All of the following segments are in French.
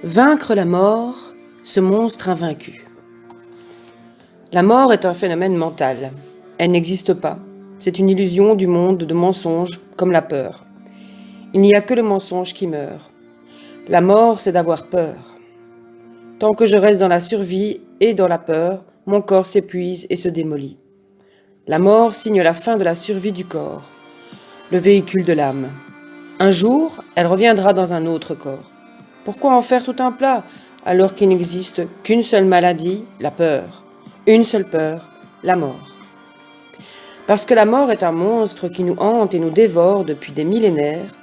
Vaincre la mort, ce monstre invaincu. La mort est un phénomène mental. Elle n'existe pas. C'est une illusion du monde de mensonges, comme la peur. Il n'y a que le mensonge qui meurt. La mort, c'est d'avoir peur. Tant que je reste dans la survie et dans la peur, mon corps s'épuise et se démolit. La mort signe la fin de la survie du corps, le véhicule de l'âme. Un jour, elle reviendra dans un autre corps. Pourquoi en faire tout un plat, alors qu'il n'existe qu'une seule maladie, la peur, une seule peur, la mort. Parce que la mort est un monstre qui nous hante et nous dévore depuis des millénaires.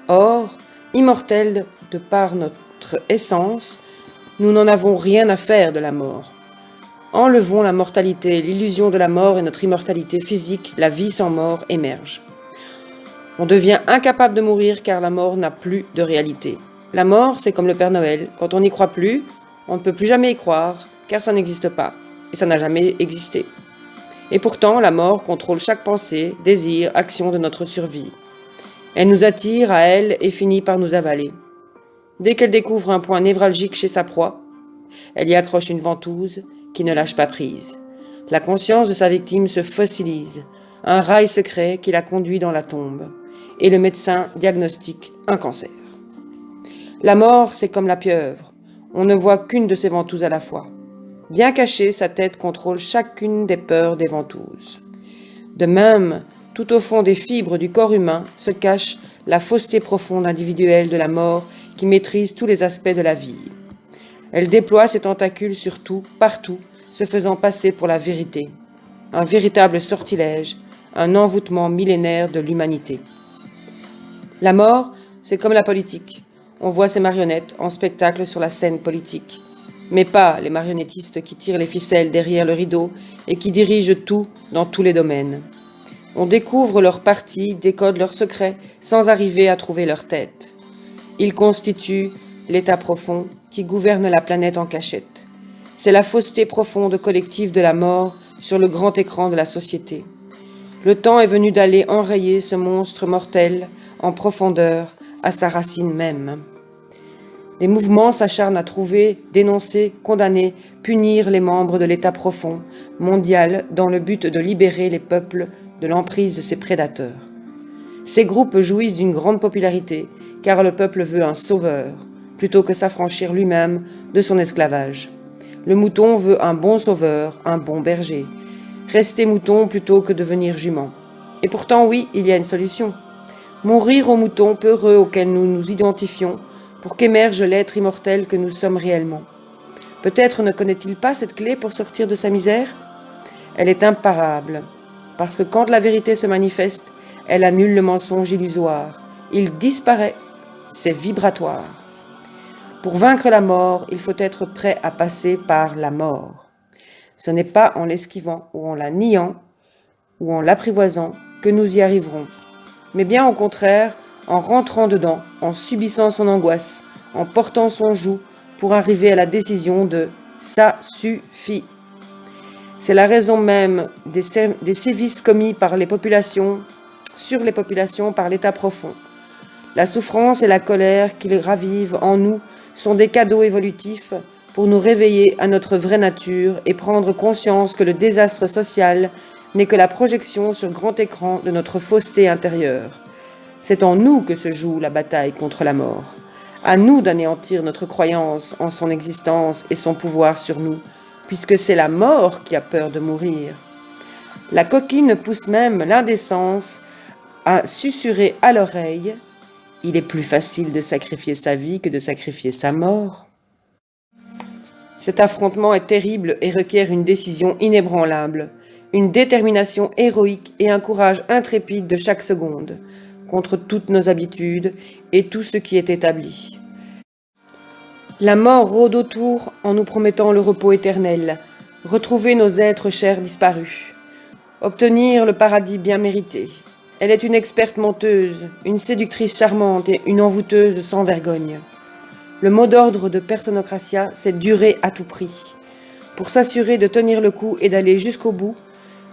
Or, immortels de par notre essence, nous n'en avons rien à faire de la mort. Enlevons la mortalité, l'illusion de la mort et notre immortalité physique, la vie sans mort émerge. On devient incapable de mourir car la mort n'a plus de réalité. La mort, c'est comme le Père Noël. Quand on n'y croit plus, on ne peut plus jamais y croire, car ça n'existe pas, et ça n'a jamais existé. Et pourtant, la mort contrôle chaque pensée, désir, action de notre survie. Elle nous attire à elle et finit par nous avaler. Dès qu'elle découvre un point névralgique chez sa proie, elle y accroche une ventouse qui ne lâche pas prise. La conscience de sa victime se fossilise, un rail secret qui la conduit dans la tombe, et le médecin diagnostique un cancer. La mort, c'est comme la pieuvre. On ne voit qu'une de ses ventouses à la fois. Bien cachée, sa tête contrôle chacune des peurs des ventouses. De même, tout au fond des fibres du corps humain se cache la fausseté profonde individuelle de la mort qui maîtrise tous les aspects de la vie. Elle déploie ses tentacules sur tout, partout, se faisant passer pour la vérité. Un véritable sortilège, un envoûtement millénaire de l'humanité. La mort, c'est comme la politique. On voit ces marionnettes en spectacle sur la scène politique. Mais pas les marionnettistes qui tirent les ficelles derrière le rideau et qui dirigent tout dans tous les domaines. On découvre leurs partis, décode leurs secrets sans arriver à trouver leur tête. Ils constituent l'état profond qui gouverne la planète en cachette. C'est la fausseté profonde collective de la mort sur le grand écran de la société. Le temps est venu d'aller enrayer ce monstre mortel en profondeur à sa racine même. Les mouvements s'acharnent à trouver, dénoncer, condamner, punir les membres de l'État profond, mondial, dans le but de libérer les peuples de l'emprise de ses prédateurs. Ces groupes jouissent d'une grande popularité, car le peuple veut un sauveur, plutôt que s'affranchir lui-même de son esclavage. Le mouton veut un bon sauveur, un bon berger. Rester mouton plutôt que devenir jument. Et pourtant, oui, il y a une solution. Mourir au mouton peureux auquel nous nous identifions, pour qu'émerge l'être immortel que nous sommes réellement. Peut-être ne connaît-il pas cette clé pour sortir de sa misère ? Elle est imparable, parce que quand la vérité se manifeste, elle annule le mensonge illusoire. Il disparaît, c'est vibratoire. Pour vaincre la mort, il faut être prêt à passer par la mort. Ce n'est pas en l'esquivant ou en la niant ou en l'apprivoisant que nous y arriverons, mais bien au contraire, en rentrant dedans, en subissant son angoisse, en portant son joug pour arriver à la décision de « ça suffit ». C'est la raison même des sévices commis par les populations, sur les populations par l'état profond. La souffrance et la colère qu'ils ravivent en nous sont des cadeaux évolutifs pour nous réveiller à notre vraie nature et prendre conscience que le désastre social n'est que la projection sur grand écran de notre fausseté intérieure. C'est en nous que se joue la bataille contre la mort. À nous d'anéantir notre croyance en son existence et son pouvoir sur nous, puisque c'est la mort qui a peur de mourir. La coquine pousse même l'indécence à susurrer à l'oreille « Il est plus facile de sacrifier sa vie que de sacrifier sa mort ». Cet affrontement est terrible et requiert une décision inébranlable, une détermination héroïque et un courage intrépide de chaque seconde, contre toutes nos habitudes et tout ce qui est établi. La mort rôde autour en nous promettant le repos éternel, retrouver nos êtres chers disparus, obtenir le paradis bien mérité. Elle est une experte menteuse, une séductrice charmante et une envoûteuse sans vergogne. Le mot d'ordre de Personnocratia, c'est durer à tout prix. Pour s'assurer de tenir le coup et d'aller jusqu'au bout,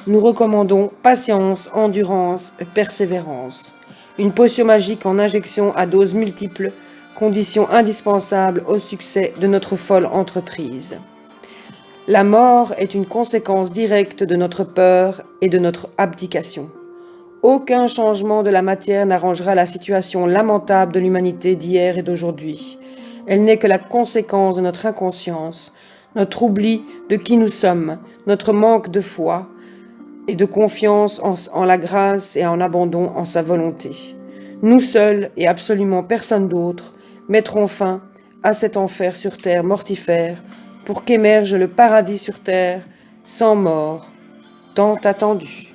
nous recommandons patience, endurance, persévérance. Une potion magique en injection à doses multiples condition indispensable au succès de notre folle entreprise. La mort est une conséquence directe de notre peur et de notre abdication. Aucun changement de la matière n'arrangera la situation lamentable de l'humanité d'hier et d'aujourd'hui. Elle n'est que la conséquence de notre inconscience, notre oubli de qui nous sommes, notre manque de foi et de confiance en la grâce et en abandon en sa volonté. Nous seuls, et absolument personne d'autre, mettrons fin à cet enfer sur terre mortifère pour qu'émerge le paradis sur terre sans mort, tant attendu.